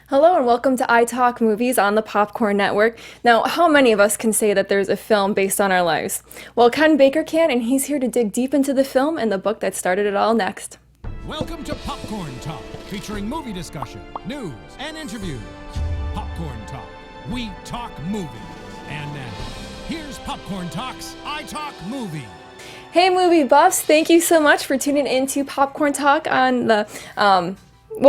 Hello and welcome to iTalk Movies on the Popcorn Network. Now, how many of us can say that there's a film based on our lives? Well, Ken Baker can, and he's here to dig deep into the film and the book that started it all next. Welcome to Popcorn Talk, featuring movie discussion, news, and interviews. Popcorn Talk, we talk movies. And now, here's Popcorn Talk's iTalk Movie. Hey movie buffs, thank you so much for tuning into Popcorn Talk on the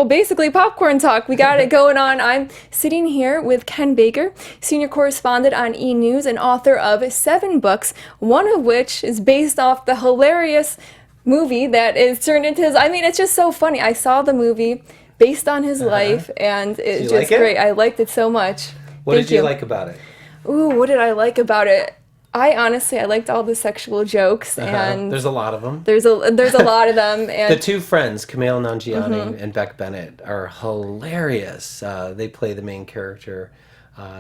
basically Popcorn Talk. We got it going on. I'm sitting here with Ken Baker, Senior Correspondent on E! News and author of 7 books, one of which is based off the hilarious movie that is turned into his... I mean, it's just so funny. I saw the movie based on his life, and it's just great. I liked it so much. What did you like about it? Ooh, what did I like about it? I liked all the sexual jokes, and there's a lot of them. There's a lot of them, and the two friends, Kumail Nanjiani and Beck Bennett, are hilarious. They play the main character.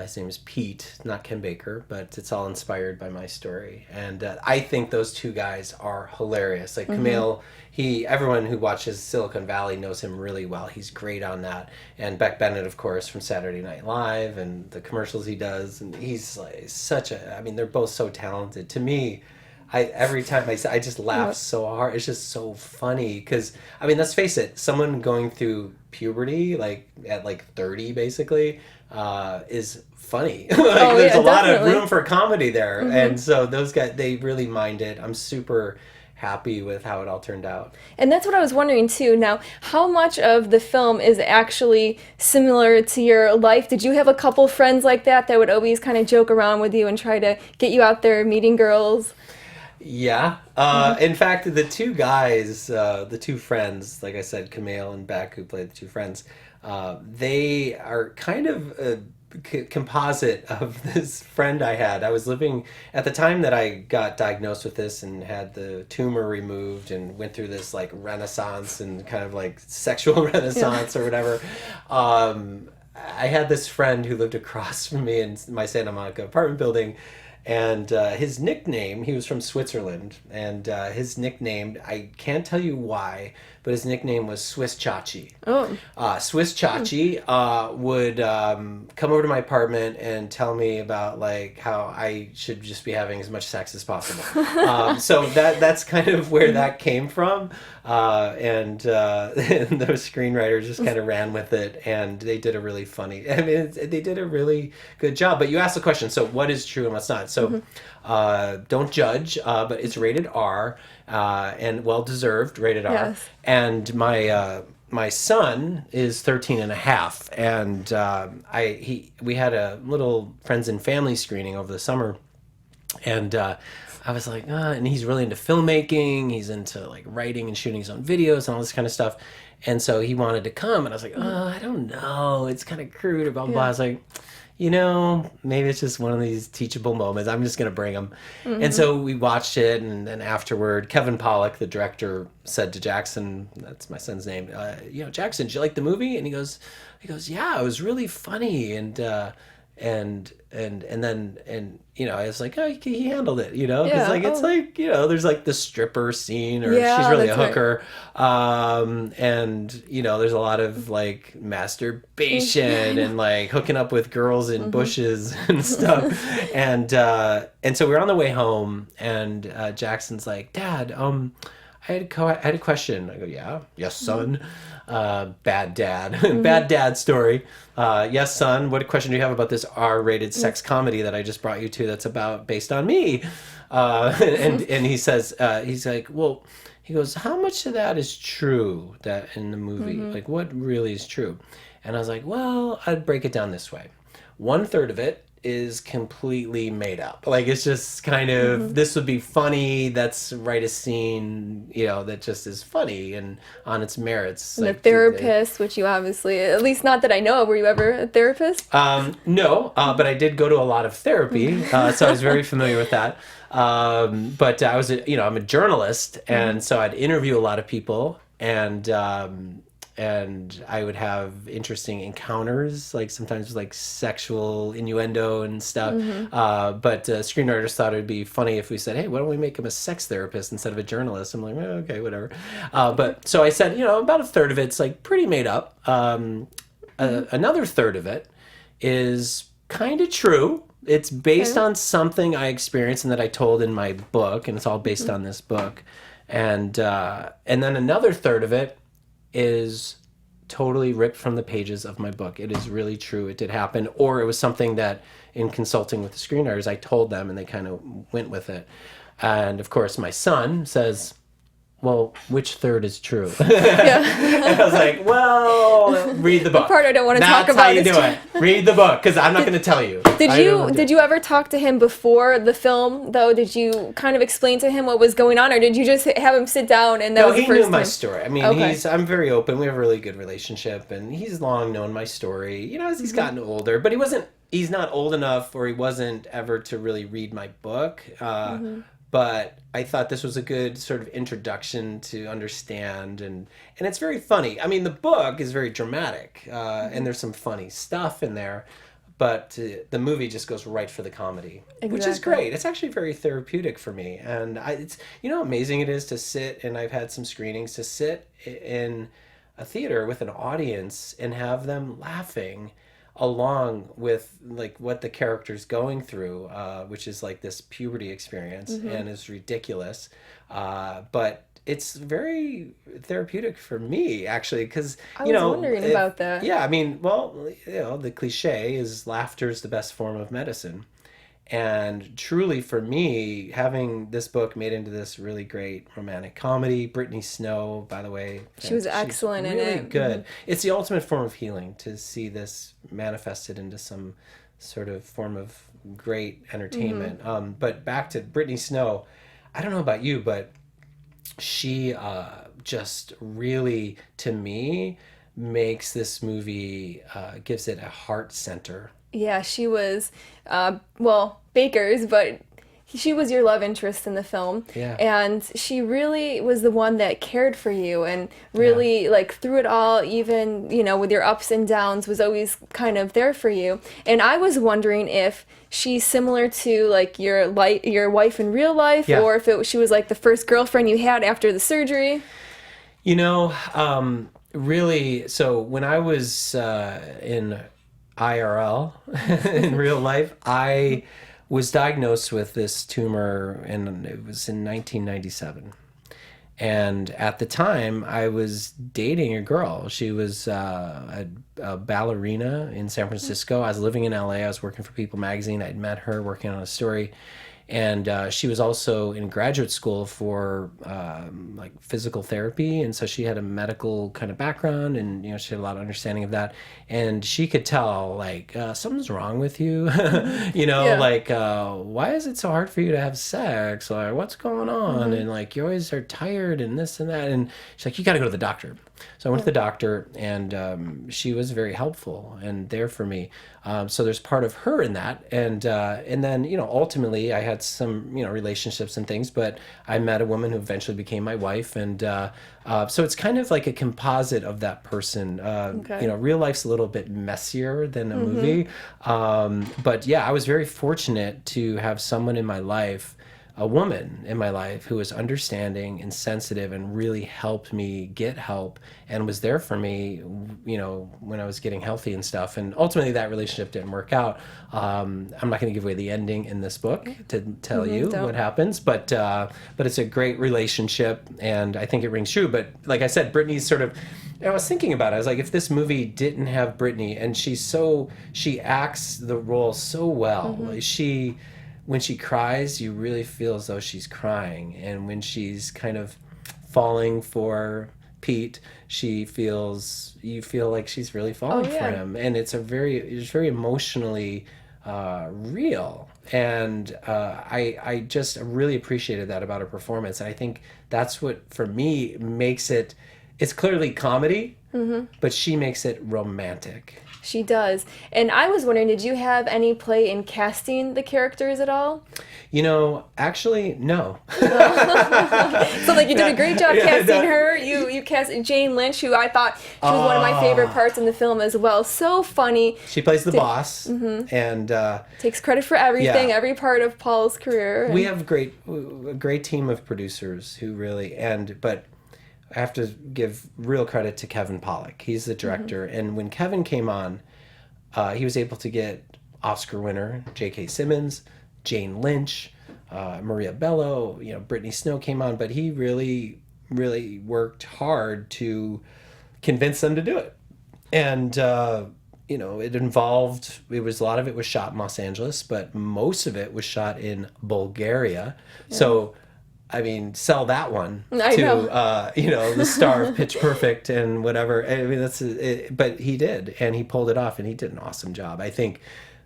His name is Pete, not Ken Baker, but it's all inspired by my story. And I think those two guys are hilarious. Like Kumail, everyone who watches Silicon Valley knows him really well. He's great on that. And Beck Bennett, of course, from Saturday Night Live and the commercials he does. And he's like they're both so talented. To me, every time I just laugh so hard. It's just so funny because, let's face it, someone going through puberty, like at 30 basically, is funny. There's a lot of room for comedy there. And so those guys, they really mind it. I'm super happy with how it all turned out. And that's what I was wondering too. Now, how much of the film is actually similar to your life? Did you have a couple friends like that would always kind of joke around with you and try to get you out there meeting girls? Yeah. In fact, the two guys, the two friends, like I said, Kumail and Beck, who played the two friends, they are kind of a composite of this friend I had. I was living at the time that I got diagnosed with this and had the tumor removed and went through this like renaissance and kind of like sexual renaissance or whatever. I had this friend who lived across from me in my Santa Monica apartment building. And his nickname, he was from Switzerland, and his nickname, I can't tell you why, but his nickname was Swiss Chachi. Oh. Swiss Chachi would come over to my apartment and tell me about like how I should just be having as much sex as possible. So that's kind of where that came from. And those screenwriters just kind of ran with it, and they did a really funny, they did a really good job. But you asked the question, so what is true and what's not? So don't judge, but it's rated R, and well-deserved rated R. Yes. And my son is 13 and a half, and we had a little friends and family screening over the summer, and I was like, and he's really into filmmaking. He's into like writing and shooting his own videos and all this kind of stuff. And so he wanted to come, and I was like, I don't know. It's kind of crude, blah, blah, blah. I was like, maybe it's just one of these teachable moments. I'm just going to bring him. And so we watched it, and then afterward, Kevin Pollak, the director, said to Jackson, that's my son's name, Jackson, did you like the movie? And he goes, yeah, it was really funny. And then I was like, oh, he handled it, because it's like, there's like the stripper scene, or she's really a hooker, and there's a lot of like masturbation and like hooking up with girls in bushes and stuff, and so we were on the way home, and Jackson's like, Dad, I had a question. I go, yes, son. Bad dad. Bad dad story. Yes, son. What question do you have about this R-rated sex comedy that I just brought you to? That's based on me. And he says, he's like, well, he goes, how much of that is true that in the movie? Like, what really is true? And I was like, well, I'd break it down this way. 1/3 of it is completely made up. Like, it's just kind of, this would be funny, that's write a scene, that just is funny and on its merits. And like, the therapist, which you obviously, at least not that I know of, were you ever a therapist? No, but I did go to a lot of therapy, so I was very familiar with that. But I was, I'm a journalist, and so I'd interview a lot of people, and I would have interesting encounters, like sometimes with like sexual innuendo and stuff. But screenwriters thought it would be funny if we said, hey, why don't we make him a sex therapist instead of a journalist? I'm like, okay, whatever. But so I said, about 1/3 of it's like pretty made up. Another third of it is kind of true. It's based on something I experienced and that I told in my book, and it's all based on this book. And then another third of it is totally ripped from the pages of my book. It is really true. It did happen. Or it was something that in consulting with the screenwriters, I told them and they kind of went with it. And of course, my son says, well, which third is true? And I was like, well, read the book. The part I don't want to talk about. That's how you do it. Read the book, because I'm not going to tell you. Did you ever talk to him before the film, though? Did you kind of explain to him what was going on, or did you just have him sit down and that was the first time? No, he knew my story. I mean, I'm very open. We have a really good relationship, and he's long known my story, you know, as he's gotten older. But he's not old enough, or he wasn't ever to really read my book. But I thought this was a good sort of introduction to understand, and it's very funny. I mean, the book is very dramatic, and there's some funny stuff in there, but the movie just goes right for the comedy, which is great. It's actually very therapeutic for me, and it's, you know, how amazing it is to sit, and I've had some screenings, to sit in a theater with an audience and have them laughing along with like what the character's going through, which is like this puberty experience, and is ridiculous, but it's very therapeutic for me, actually, because I was wondering about that. Yeah, I mean, well, you know, the cliche is laughter is the best form of medicine. And truly, for me, having this book made into this really great romantic comedy, Brittany Snow, by the way, she was excellent in it. Really good. It's the ultimate form of healing to see this manifested into some sort of form of great entertainment. But back to Brittany Snow, I don't know about you, but she just really, to me, makes this movie, gives it a heart center. Yeah, she was, Baker's, but she was your love interest in the film. Yeah. And she really was the one that cared for you and really, like, through it all, even, you know, with your ups and downs, was always kind of there for you. And I was wondering if she's similar to, like, your wife in real life, or if she was, like, the first girlfriend you had after the surgery. You know, really, so when I was in IRL, in real life, I was diagnosed with this tumor, and it was in 1997. And at the time, I was dating a girl. She was a ballerina in San Francisco. I was living in LA. I was working for People magazine. I'd met her working on a story. And she was also in graduate school for like physical therapy, and so she had a medical kind of background, and you know, she had a lot of understanding of that. And she could tell, like, something's wrong with you, you know, like, why is it so hard for you to have sex, or what's going on, and like you always are tired and this and that. And she's like, you got to go to the doctor. So I went to the doctor, and she was very helpful and there for me. So there's part of her in that, and then, you know, ultimately I had some, you know, relationships and things, but I met a woman who eventually became my wife, and so it's kind of like a composite of that person. You know, real life's a little bit messier than a movie, but yeah, I was very fortunate to have someone in my life, a woman in my life, who was understanding and sensitive and really helped me get help and was there for me, you know, when I was getting healthy and stuff. And ultimately that relationship didn't work out. I'm not going to give away the ending in this book to tell you what happens, but it's a great relationship, and I think it rings true. But like I said, Brittany's sort of, I was thinking about it. I was like, if this movie didn't have Brittany, and she acts the role so well. When she cries, you really feel as though she's crying. And when she's kind of falling for Pete, you feel like she's really falling for him. And it's very emotionally real. And I just really appreciated that about her performance. And I think that's what, for me, makes it's clearly comedy, but she makes it romantic. She does. And I was wondering, did you have any play in casting the characters at all? You know, actually, no. So, like, you did a great job casting her. You cast Jane Lynch, who I thought she was one of my favorite parts in the film as well. So funny. She plays the boss, and takes credit for everything, every part of Paul's career. We have a great team of producers who really, but I have to give real credit to Kevin Pollak. He's the director. And when Kevin came on, he was able to get Oscar winner J.K. Simmons, Jane Lynch, Maria Bello, Brittany Snow came on, but he really, really worked hard to convince them to do it. And, a lot of it was shot in Los Angeles, but most of it was shot in Bulgaria. Yeah. So, I mean, sell that one to, the star of Pitch Perfect and whatever. I mean, but he did, and he pulled it off, and he did an awesome job. I think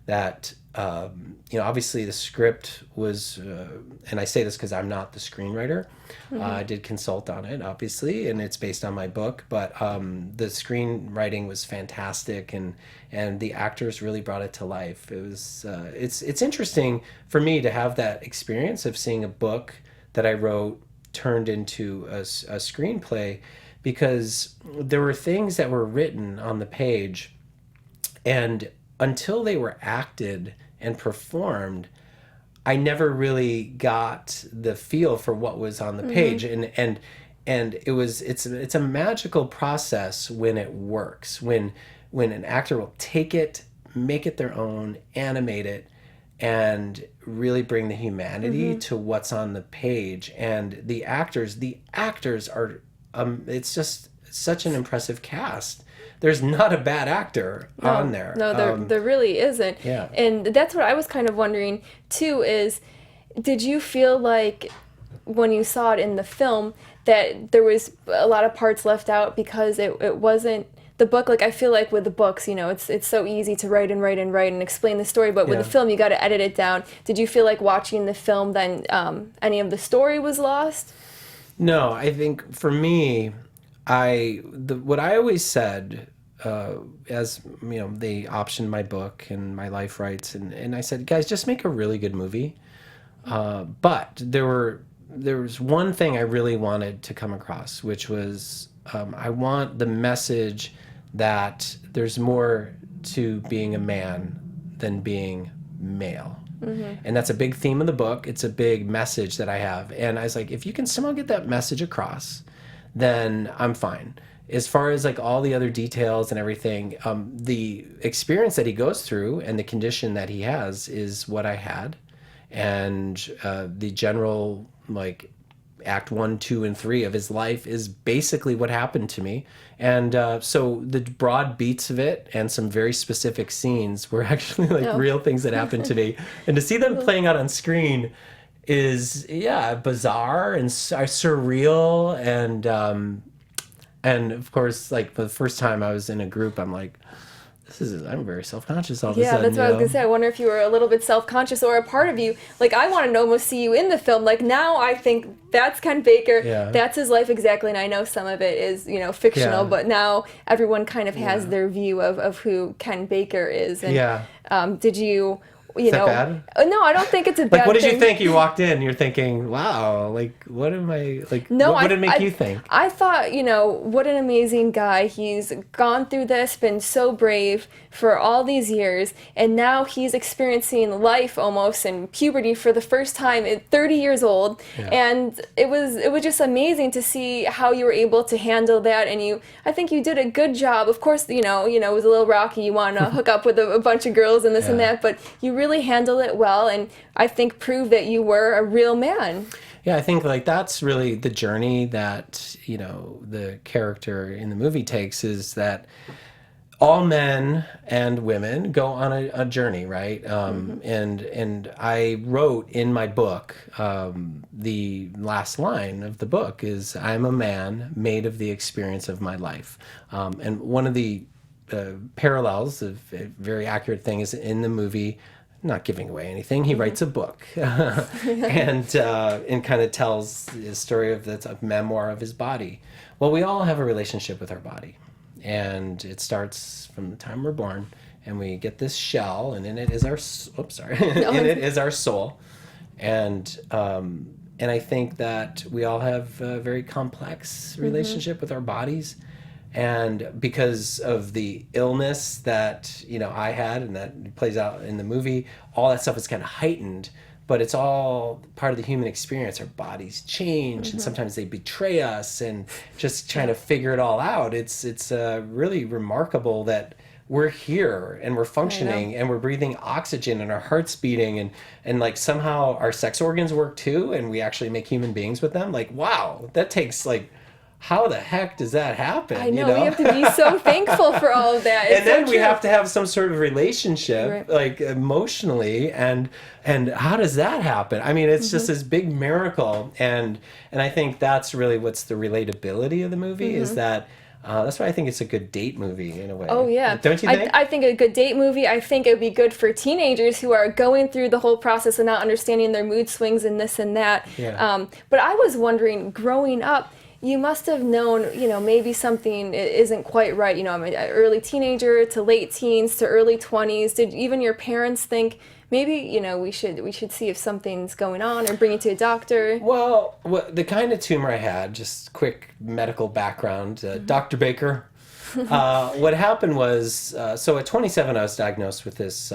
that, obviously the script was, and I say this because I'm not the screenwriter. I did consult on it, obviously, and it's based on my book, but the screenwriting was fantastic, and the actors really brought it to life. It was, it's interesting for me to have that experience of seeing a book that I wrote turned into a screenplay, because there were things that were written on the page, and until they were acted and performed, I never really got the feel for what was on the page. And it's a magical process when it works, when an actor will take it, make it their own, animate it, and really bring the humanity to what's on the page. And the actors are, it's just such an impressive cast. There's not a bad actor on there. No, there really isn't. Yeah. And that's what I was kind of wondering too, is did you feel like when you saw it in the film that there was a lot of parts left out because it wasn't the book? Like, I feel like with the books, it's so easy to write and explain the story, but with the film, you got to edit it down. Did you feel like watching the film then any of the story was lost? No, I think for me, what I always said, as they optioned my book and my life rights, and I said, guys, just make a really good movie. But there was one thing I really wanted to come across, which was I want the message that there's more to being a man than being male. And that's a big theme of the book. It's a big message that I have. And I was like, if you can somehow get that message across, then I'm fine. As far as like all the other details and everything, the experience that he goes through and the condition that he has is what I had. And the general, like, act 1, 2, and 3 of his life is basically what happened to me. And so the broad beats of it and some very specific scenes were actually like real things that happened to me. And to see them playing out on screen is, bizarre and surreal. And of course, like the first time I was in a group, I'm like, I'm very self-conscious all of a sudden. Yeah, that's what I was going to say. I wonder if you were a little bit self-conscious, or a part of you, like, I want to almost see you in the film. Like, now I think that's Ken Baker. Yeah. That's his life exactly. And I know some of it is, fictional, but now everyone kind of has their view of who Ken Baker is. And did you... Is that bad? No, I don't think it's a bad thing. Like, what did you think? You walked in, you're thinking, wow, like, what am I, like, no, what did it make you think? I thought, what an amazing guy. He's gone through this, been so brave for all these years, and now he's experiencing life almost in puberty for the first time at 30 years old. Yeah. And it was just amazing to see how you were able to handle that, and I think you did a good job. Of course, it was a little rocky. You want to hook up with a bunch of girls and this and that, but you really handled it well, and I think proved that you were a real man. Yeah, I think like that's really the journey that the character in the movie takes, is that all men and women go on a journey, right? And I wrote in my book, the last line of the book is, I'm a man made of the experience of my life. And one of the parallels of a very accurate thing is in the movie, not giving away anything, he writes a book and kind of tells his story of a memoir of his body. Well, we all have a relationship with our body, and it starts from the time we're born, and we get this shell, and in it is our in it is our soul, and I think that we all have a very complex relationship with our bodies. And because of the illness that I had, and that plays out in the movie, all that stuff is kind of heightened but it's all part of the human experience. Our bodies change, and sometimes they betray us, and just trying to figure it all out. It's really remarkable that we're here and we're functioning and we're breathing oxygen and our heart's beating, and like somehow our sex organs work too, and we actually make human beings with them. Like, wow, that takes like, how the heck does that happen? I know, we have to be so thankful for all of that. It's and then so we true. have to have some sort of relationship, like emotionally, and how does that happen? I mean, it's just this big miracle, and I think that's really what's the relatability of the movie is that. That's why I think it's a good date movie in a way. Oh, yeah. Don't you think? I think a good date movie, I think it would be good for teenagers who are going through the whole process of not understanding their mood swings and this and that. Yeah. But I was wondering, growing up, you must have known, maybe something isn't quite right. I'm an early teenager to late teens to early 20s. Did even your parents think, maybe, we should see if something's going on or bring you to a doctor? Well, the kind of tumor I had, just quick medical background, Dr. Baker. What happened was, so at 27, I was diagnosed with this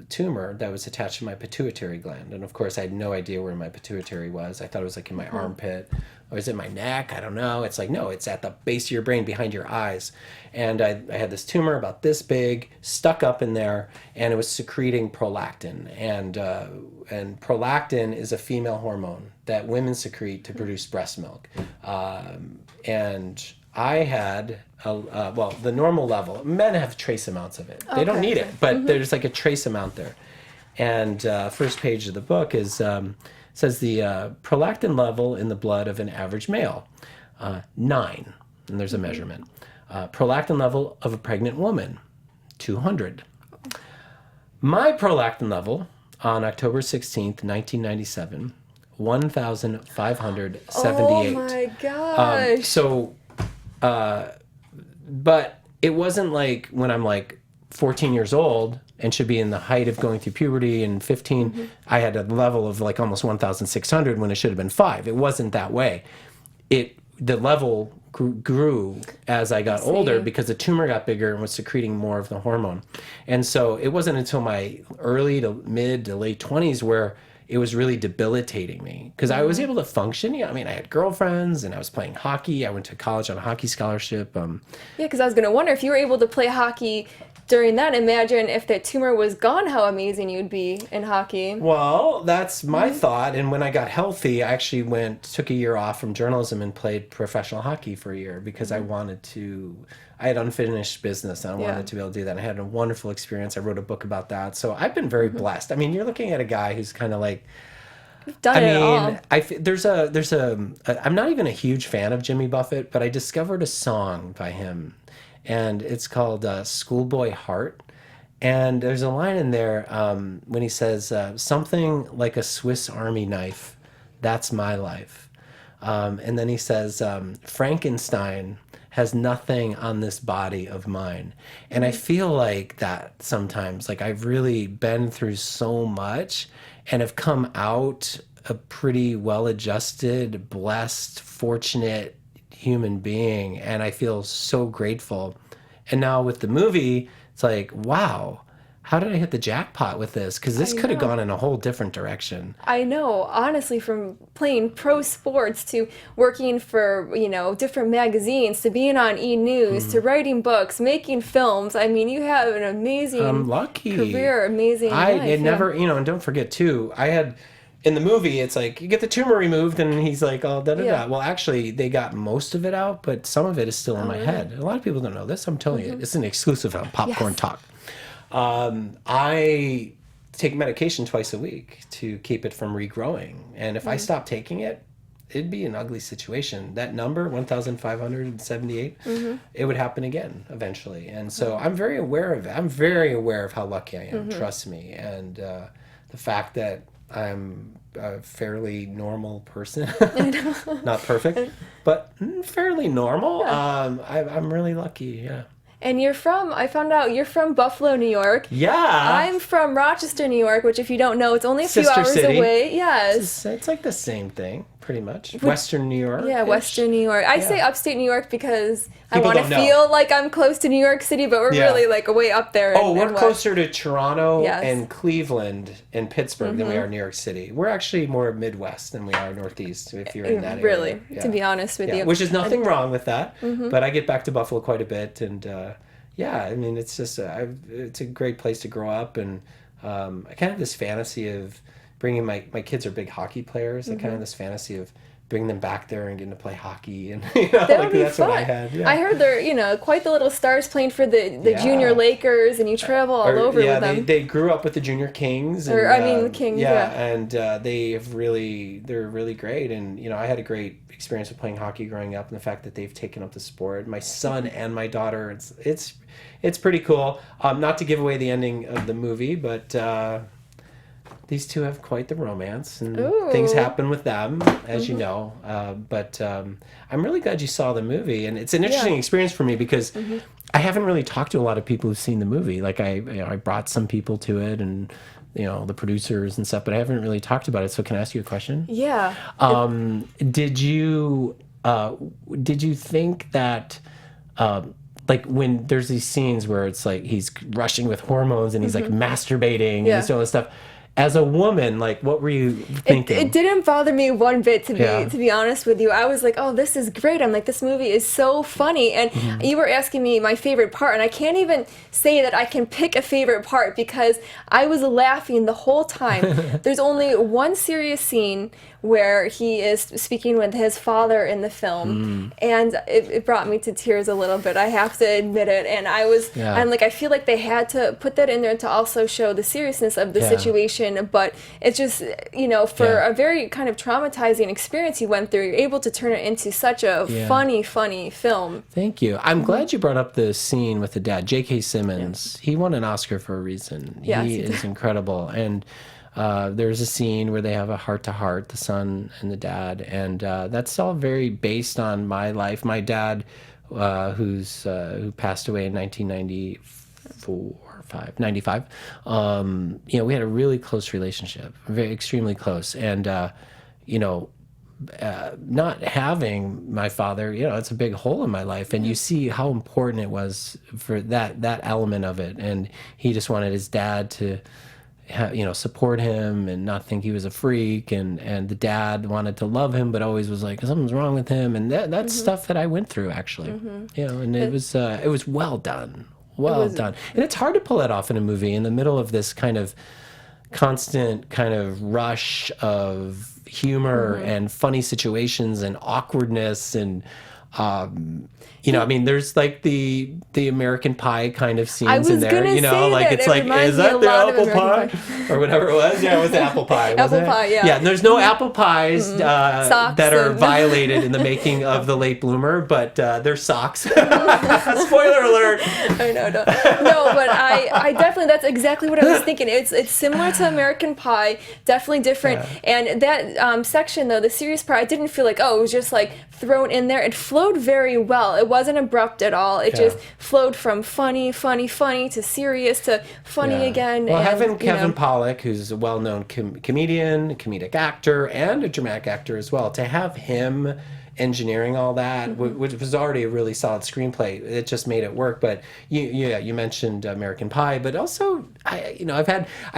tumor that was attached to my pituitary gland. And of course, I had no idea where my pituitary was. I thought it was like in my armpit. Or is it my neck? I don't know. It's like, no, it's at the base of your brain behind your eyes. And I had this tumor about this big, stuck up in there, and it was secreting prolactin. And prolactin is a female hormone that women secrete to produce breast milk. And I had, the normal level, men have trace amounts of it. They don't need it, but there's like a trace amount there. And first page of the book is... says the prolactin level in the blood of an average male, 9, and there's a measurement. Prolactin level of a pregnant woman, 200. My prolactin level on October 16th, 1997, 1,578. Oh my gosh. But it wasn't like when I'm like 14 years old and should be in the height of going through puberty, and 15, I had a level of like almost 1,600 when it should have been 5. It wasn't that way. The level grew as I got older because the tumor got bigger and was secreting more of the hormone. And so it wasn't until my early to mid to late 20s where it was really debilitating me, because I was able to function. I had girlfriends and I was playing hockey. I went to college on a hockey scholarship. Yeah, because I was going to wonder if you were able to play hockey during that. Imagine if that tumor was gone, how amazing you'd be in hockey. Well, that's my thought. And when I got healthy, I actually took a year off from journalism and played professional hockey for a year because I had unfinished business and I wanted to be able to do that. I had a wonderful experience. I wrote a book about that. So I've been very blessed. You're looking at a guy who's kind of like, Done it all. I'm not even a huge fan of Jimmy Buffett, but I discovered a song by him, and it's called Schoolboy Heart. And there's a line in there when he says, something like a Swiss Army knife, that's my life. And then he says, Frankenstein has nothing on this body of mine. And I feel like that sometimes. Like, I've really been through so much and have come out a pretty well-adjusted, blessed, fortunate human being. And I feel so grateful. And now with the movie, it's like, wow, how did I hit the jackpot with this? Because this could have gone in a whole different direction. I know, honestly, from playing pro sports to working for, different magazines, to being on E-News, to writing books, making films. You have an amazing career, amazing life. It never, and don't forget too, I had, in the movie, it's like, you get the tumor removed and he's like, oh, da-da-da. Well, actually, they got most of it out, but some of it is still in my head. A lot of people don't know this. I'm telling you, it's an exclusive on Popcorn Talk. I take medication twice a week to keep it from regrowing. And if I stopped taking it, it'd be an ugly situation. That number, 1,578, it would happen again eventually. And so I'm very aware of it. I'm very aware of how lucky I am, trust me. And the fact that I'm a fairly normal person, not perfect, but fairly normal. I'm really lucky, And I found out you're from Buffalo, New York. Yeah. I'm from Rochester, New York, which if you don't know, it's only a few Sister hours city. away. Yes. It's like the same thing. pretty much. Western New York. Yeah, Western New York. I say upstate New York because I People want to don't know. feel like I'm close to New York City, but we're really like way up there. We're closer to Toronto Yes. and Cleveland and Pittsburgh than we are New York City. We're actually more Midwest than we are Northeast, if you're in that area. Really, to be honest with you. Which is nothing wrong with that, but I get back to Buffalo quite a bit, and I mean, it's just it's a great place to grow up, and I kind of have this fantasy of bringing my kids are big hockey players. I kind of have this fantasy of bringing them back there and getting to play hockey, and That would be that's fun. what I had. Yeah. I heard they're quite the little stars playing for the junior Lakers, and you travel all over with them. They grew up with the Junior Kings. And, the Kings. And they're really great. And I had a great experience with playing hockey growing up, and the fact that they've taken up the sport. My son and my daughter, it's pretty cool. Not to give away the ending of the movie, but these two have quite the romance, and things happen with them, as you know. But I'm really glad you saw the movie, and it's an interesting experience for me because I haven't really talked to a lot of people who've seen the movie. Like I brought some people to it, and the producers and stuff, but I haven't really talked about it. So can I ask you a question? Yeah. Did you think that? Like when there's these scenes where it's like he's rushing with hormones and he's like masturbating and he's doing all this stuff. As a woman, like, what were you thinking? It didn't bother me one bit, to be honest with you. I was like, oh, this is great. I'm like, this movie is so funny. And you were asking me my favorite part, and I can't even say that I can pick a favorite part because I was laughing the whole time. There's only one serious scene where he is speaking with his father in the film, and it brought me to tears a little bit. I have to admit it. And I'm like, I feel like they had to put that in there to also show the seriousness of the situation. But it's just, for a very kind of traumatizing experience you went through, you're able to turn it into such a funny film. Thank you. I'm glad you brought up the scene with the dad, J.K. Simmons. He won an Oscar for a reason. Yes, he is incredible. And there's a scene where they have a heart-to-heart, the son and the dad. And that's all very based on my life. My dad, who passed away in 1995. We had a really close relationship, extremely close. And, not having my father, it's a big hole in my life. And you see how important it was for that element of it. And he just wanted his dad to, support him and not think he was a freak. And the dad wanted to love him, but always was like, something's wrong with him. And that's stuff that I went through, actually. And it was well done. Well done. And it's hard to pull that off in a movie in the middle of this kind of constant kind of rush of humor and funny situations and awkwardness and I mean, there's like the American Pie kind of scenes in there. Like it's like, is that the apple pie or whatever it was? Yeah, it was the apple pie. Apple pie, yeah. Yeah, and there's no apple pies that are violated in the making of The Late Bloomer, but they're socks. Spoiler alert. I know. No, but I definitely, that's exactly what I was thinking. It's similar to American Pie, definitely different. And that section though, the serious part, I didn't feel like, it was just like thrown in there. It flowed very well. It wasn't abrupt at all. It just flowed from funny to serious to funny again. Well, and, having Kevin Pollak, who's a well-known comedian, comedic actor, and a dramatic actor as well, to have him engineering all that, which was already a really solid screenplay, it just made it work. But you mentioned American Pie, but also I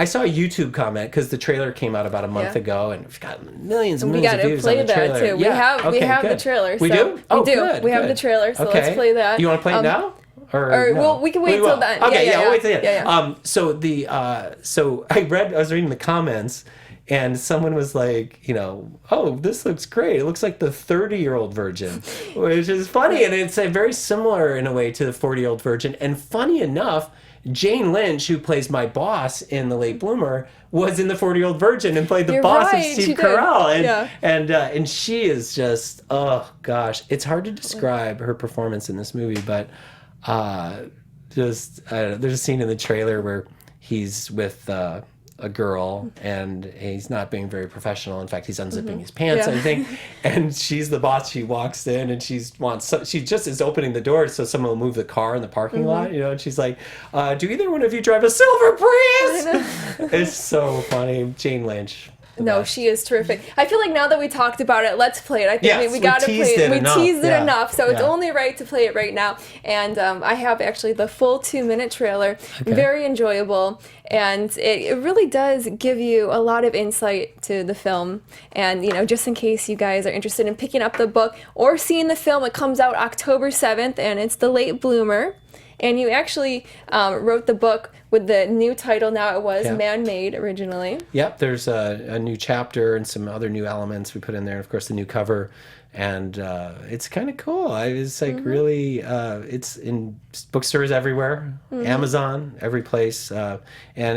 saw a YouTube comment because the trailer came out about a month ago, and we've got millions and millions of views on the trailer. Too. We have the trailer. We do? We do. We have the trailer, so let's play that. You want to play it now? Or no? well, we can wait till then. Okay, we'll wait till then. Yeah. So I was reading the comments, and someone was like, oh, this looks great. It looks like the 30-year-old virgin, which is funny, and it's very similar in a way to the 40-year-old virgin. And funny enough, Jane Lynch, who plays my boss in The Late Bloomer, was in the 40-year-old virgin and played the boss of Steve Carell. And she is just, oh gosh, it's hard to describe her performance in this movie, but there's a scene in the trailer where he's with a girl and he's not being very professional. In fact, he's unzipping his pants, I think. And she's the boss. She walks in and she just is opening the door so someone will move the car in the parking lot, and she's like, do either one of you drive a silver Prius? It's so funny. Jane Lynch. No, best. she is terrific. I feel like now that we talked about it, let's play it. I think Yes, we got to play teased it. it We enough. teased it Yeah. enough, so it's Yeah. only right to play it right now. And I have actually the full 2-minute trailer. Very enjoyable. And it really does give you a lot of insight to the film. And, you know, just in case you guys are interested in picking up the book or seeing the film, it comes out October 7th, and it's The Late Bloomer. And you actually wrote the book with the new title now. It was Man-Made originally. Yep, there's a new chapter and some other new elements we put in there. Of course, the new cover, and it's kind of cool. I was like really, it's in bookstores everywhere, Amazon, every place, and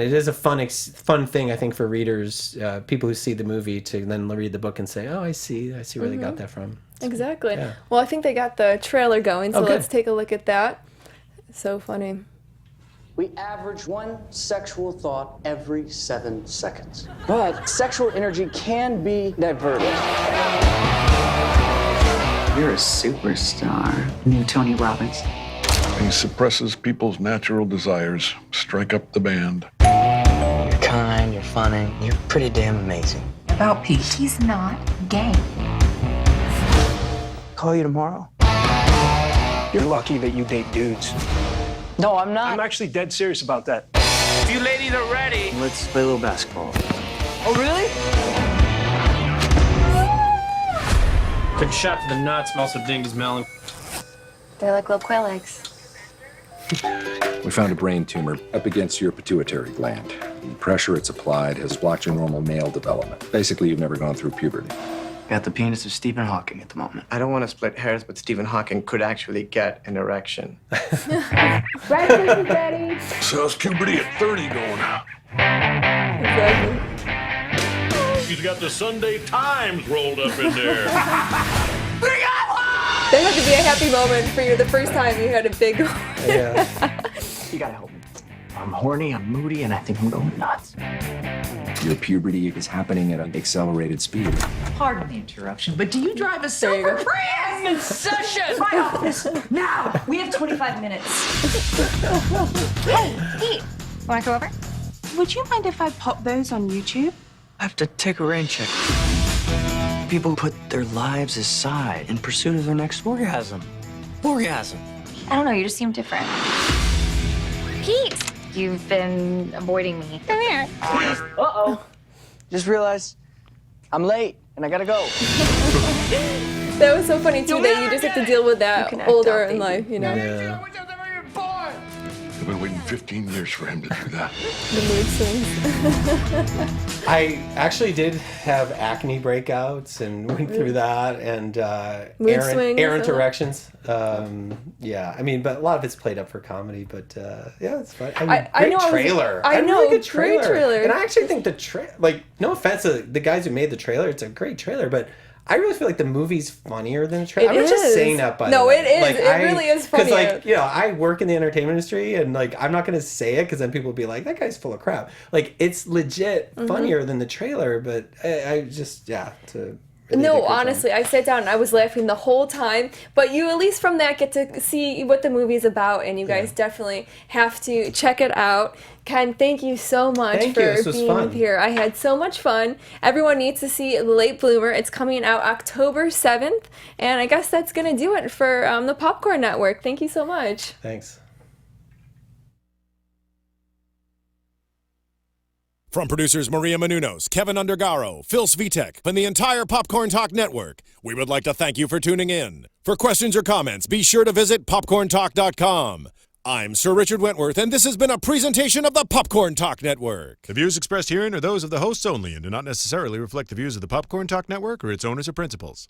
it is a fun thing I think for readers, people who see the movie to then read the book and say, oh, I see where they got that from. Exactly. Yeah. Well, I think they got the trailer going, so Oh, good. let's take a look at that. So funny. We average one sexual thought every 7 seconds. But sexual energy can be diverted. You're a superstar, new Tony Robbins. He suppresses people's natural desires. Strike up the band. You're kind, you're funny, you're pretty damn amazing. About Pete. He's not gay. Call you tomorrow. You're lucky that you date dudes. No, I'm not. I'm actually dead serious about that. If you ladies are ready, let's play a little basketball. Oh, really? Took a shot to the nuts, also dinged his melon. They're like little quail eggs. We found a brain tumor up against your pituitary gland. The pressure it's applied has blocked your normal male development. Basically, you've never gone through puberty. Got the penis of Stephen Hawking at the moment. I don't want to split hairs, but Stephen Hawking could actually get an erection. Right, Mrs. Daddy. So how's puberty at 30 going? Exactly. He's got the Sunday Times rolled up in there. That had to be a happy moment for you the first time you had a big one. Yeah. You gotta help me. I'm horny, I'm moody, and I think I'm going nuts. Your puberty is happening at an accelerated speed. Pardon the interruption, but do you drive a There you silver go. Prius? In session! My office, now! We have 25 minutes. Hey, Pete. Wanna go over? Would you mind if I pop those on YouTube? I have to take a rain check. People put their lives aside in pursuit of their next orgasm. Orgasm. I don't know, you just seem different. Pete! You've been avoiding me. Come here. Uh-oh. Just realized I'm late and I gotta go. That was so funny too that you just have to deal with that can act older out, in baby. life, you know. Yeah. I've been waiting 15 years for him to do that. The mood swings. I actually did have acne breakouts and went through that, and Mood swings, errant uh-huh. erections. Yeah, I mean, but a lot of it's played up for comedy. But yeah, it's fun. I mean, I great know, I was- trailer. I A know, really good great trailer. And I actually think no offense to the guys who made the trailer, it's a great trailer, but I really feel like the movie's funnier than the trailer. It I'm not just is. saying that, by No, the way. it is. It really is Because, funnier. like, you know, I work in the entertainment industry, and, like, I'm not going to say it because then people will be like, that guy's full of crap. Like, it's legit funnier than the trailer, but I just, yeah. No, honestly, I sat down and I was laughing the whole time. But you, at least from that, get to see what the movie's about, and you guys definitely have to check it out. Ken, thank you so much Thank you. for This was being fun. here. I had so much fun. Everyone needs to see The Late Bloomer. It's coming out October 7th, and I guess that's going to do it for the Popcorn Network. Thank you so much. Thanks. From producers Maria Menounos, Kevin Undergaro, Phil Svitek, and the entire Popcorn Talk Network, we would like to thank you for tuning in. For questions or comments, be sure to visit popcorntalk.com. I'm Sir Richard Wentworth, and this has been a presentation of the Popcorn Talk Network. The views expressed herein are those of the hosts only and do not necessarily reflect the views of the Popcorn Talk Network or its owners or principals.